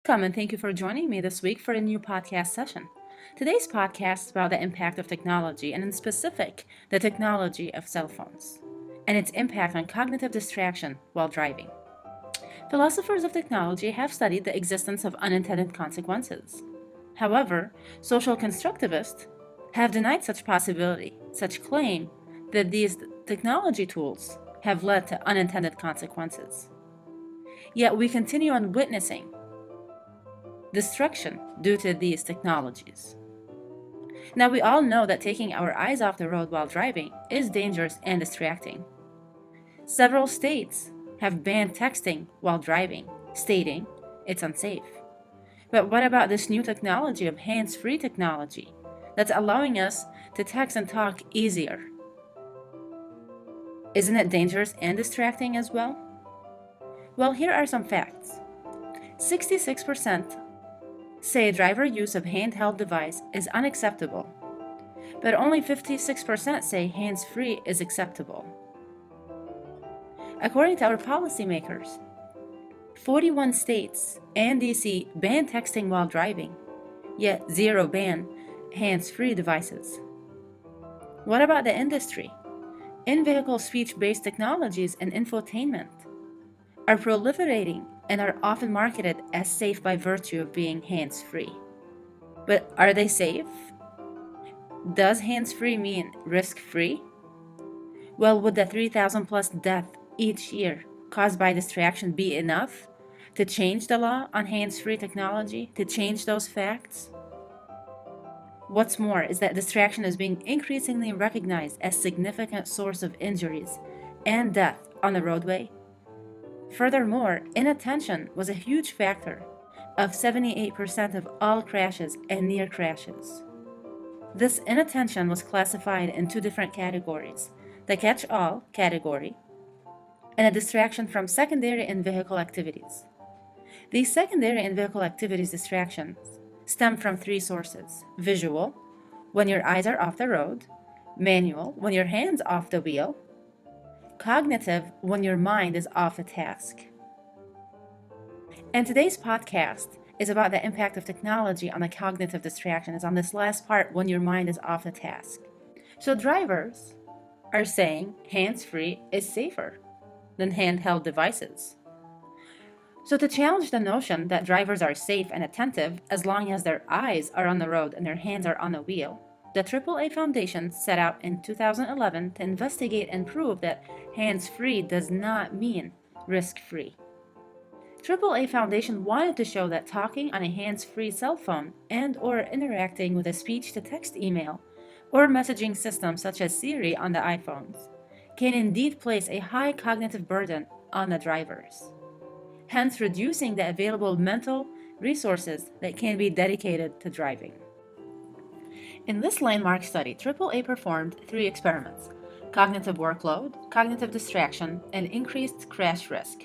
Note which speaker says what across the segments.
Speaker 1: Welcome and thank you for joining me this week for a new podcast session. Today's podcast is about the impact of technology, and in specific, the technology of cell phones and its impact on cognitive distraction while driving. Philosophers of technology have studied the existence of unintended consequences. However, social constructivists have denied such possibility, such claim that these technology tools have led to unintended consequences. Yet we continue on witnessing destruction due to these technologies. Now, we all know that taking our eyes off the road while driving is dangerous and distracting. Several states have banned texting while driving, stating it's unsafe. But what about this new technology of hands-free technology that's allowing us to text and talk easier? Isn't it dangerous and distracting as well? Well, here are some facts. 66% say driver use of handheld device is unacceptable, but only 56% say hands-free is acceptable. According to our policymakers, 41 states and DC ban texting while driving, yet zero ban hands-free devices. What about the industry? In-vehicle speech-based technologies and infotainment are proliferating and are often marketed as safe by virtue of being hands-free. But are they safe? Does hands-free mean risk-free? Well, would the 3,000 plus deaths each year caused by distraction be enough to change the law on hands-free technology, to change those facts? What's more is that distraction is being increasingly recognized as a significant source of injuries and death on the roadway. Furthermore, inattention was a huge factor of 78% of all crashes and near crashes. This inattention was classified in two different categories: the catch-all category and a distraction from secondary in-vehicle activities. These secondary in-vehicle activities distractions stem from three sources: visual, when your eyes are off the road; manual, when your hands off the wheel; cognitive, when your mind is off the task. And today's podcast is about the impact of technology on the cognitive distraction, is on this last part, when your mind is off the task. So drivers are saying hands-free is safer than handheld devices. So to challenge the notion that drivers are safe and attentive as long as their eyes are on the road and their hands are on the wheel, the AAA Foundation set out in 2011 to investigate and prove that hands-free does not mean risk-free. AAA Foundation wanted to show that talking on a hands-free cell phone and/or interacting with a speech-to-text email or messaging system such as Siri on the iPhones can indeed place a high cognitive burden on the drivers, hence reducing the available mental resources that can be dedicated to driving. In this landmark study, AAA performed 3 experiments: cognitive workload, cognitive distraction, and increased crash risk.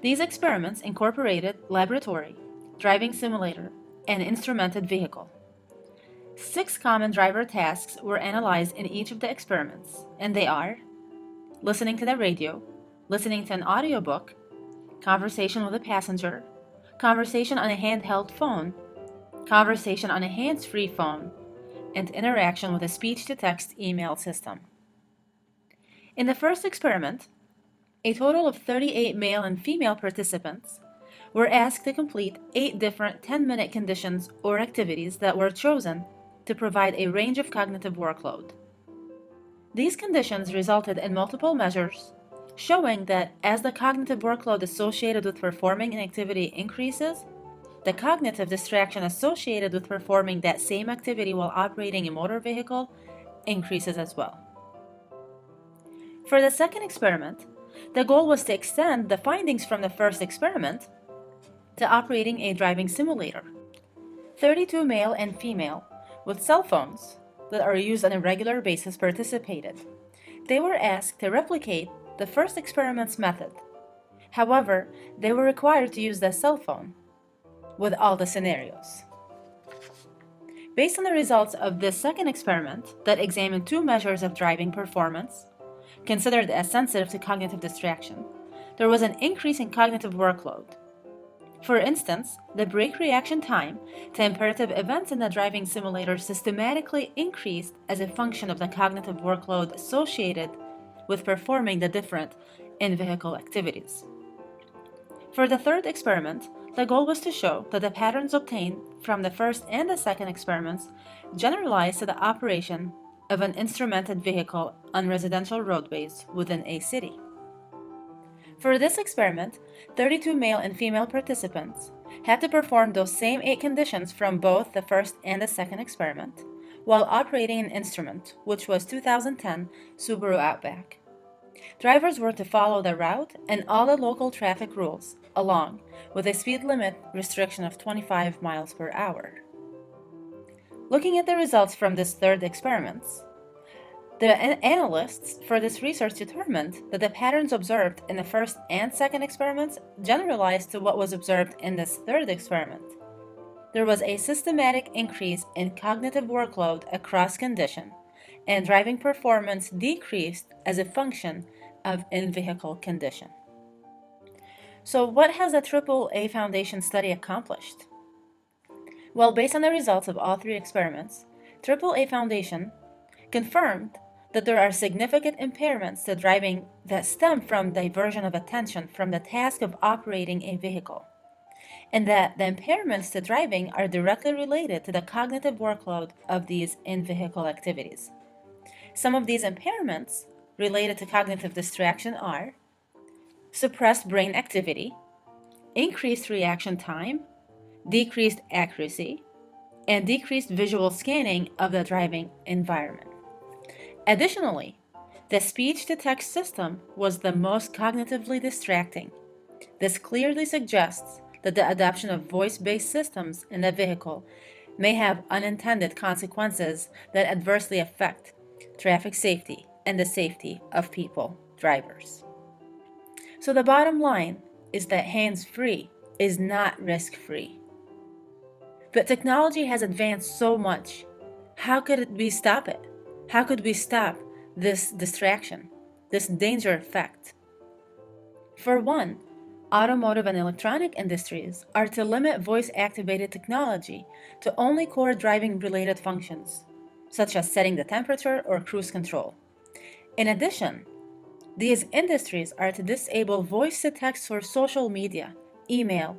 Speaker 1: These experiments incorporated laboratory, driving simulator, and instrumented vehicle. 6 common driver tasks were analyzed in each of the experiments, and they are: listening to the radio, listening to an audiobook, conversation with a passenger, conversation on a handheld phone, conversation on a hands-free phone, and interaction with a speech-to-text email system. In the first experiment, a total of 38 male and female participants were asked to complete 8 different 10-minute conditions or activities that were chosen to provide a range of cognitive workload. These conditions resulted in multiple measures showing that as the cognitive workload associated with performing an activity increases, the cognitive distraction associated with performing that same activity while operating a motor vehicle increases as well. For the second experiment, the goal was to extend the findings from the first experiment to operating a driving simulator. 32 male and female with cell phones that are used on a regular basis participated. They were asked to replicate the first experiment's method. However, they were required to use their cell phone with all the scenarios. Based on the results of this second experiment that examined 2 measures of driving performance, considered as sensitive to cognitive distraction, there was an increase in cognitive workload. For instance, the brake reaction time to imperative events in the driving simulator systematically increased as a function of the cognitive workload associated with performing the different in-vehicle activities. For the third experiment, the goal was to show that the patterns obtained from the first and the second experiments generalized to the operation of an instrumented vehicle on residential roadways within a city. For this experiment, 32 male and female participants had to perform those same 8 conditions from both the first and the second experiment, while operating an instrument, which was 2010 Subaru Outback. Drivers were to follow the route and all the local traffic rules, along with a speed limit restriction of 25 miles per hour. Looking at the results from this third experiment, the analysts for this research determined that the patterns observed in the first and second experiments generalized to what was observed in this third experiment. There was a systematic increase in cognitive workload across condition, and driving performance decreased as a function of in-vehicle condition. So what has the AAA Foundation study accomplished? Well, based on the results of all 3 experiments, AAA Foundation confirmed that there are significant impairments to driving that stem from diversion of attention from the task of operating a vehicle, and that the impairments to driving are directly related to the cognitive workload of these in-vehicle activities. Some of these impairments related to cognitive distraction are suppressed brain activity, increased reaction time, decreased accuracy, and decreased visual scanning of the driving environment. Additionally, the speech-to-text system was the most cognitively distracting. This clearly suggests that the adoption of voice-based systems in the vehicle may have unintended consequences that adversely affect traffic safety and the safety of people, drivers. So the bottom line is that hands-free is not risk-free. But technology has advanced so much. How could we stop it? How could we stop this distraction, this danger effect? For one, automotive and electronic industries are to limit voice-activated technology to only core driving-related functions, such as setting the temperature or cruise control. In addition, these industries are to disable voice-to-text for social media, email,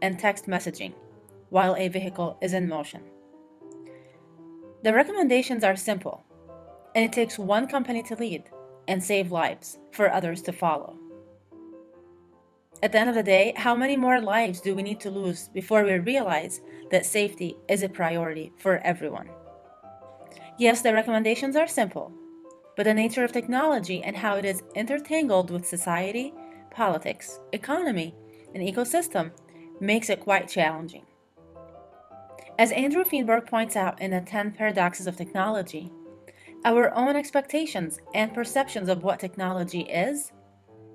Speaker 1: and text messaging while a vehicle is in motion. The recommendations are simple, and it takes one company to lead and save lives for others to follow. At the end of the day, how many more lives do we need to lose before we realize that safety is a priority for everyone? Yes, the recommendations are simple, but the nature of technology and how it is intertangled with society, politics, economy, and ecosystem makes it quite challenging. As Andrew Feenberg points out in the 10 Paradoxes of Technology, our own expectations and perceptions of what technology is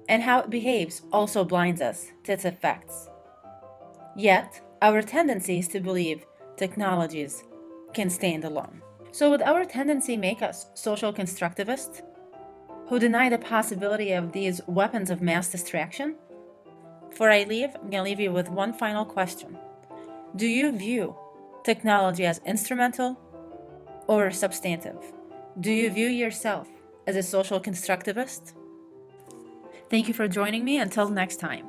Speaker 1: and how it behaves also blinds us to its effects. Yet, our tendency is to believe technologies can stand alone. So would our tendency make us social constructivists who deny the possibility of these weapons of mass distraction? Before I leave, I'm going to leave you with one final question. Do you view technology as instrumental or substantive? Do you view yourself as a social constructivist? Thank you for joining me. Until next time.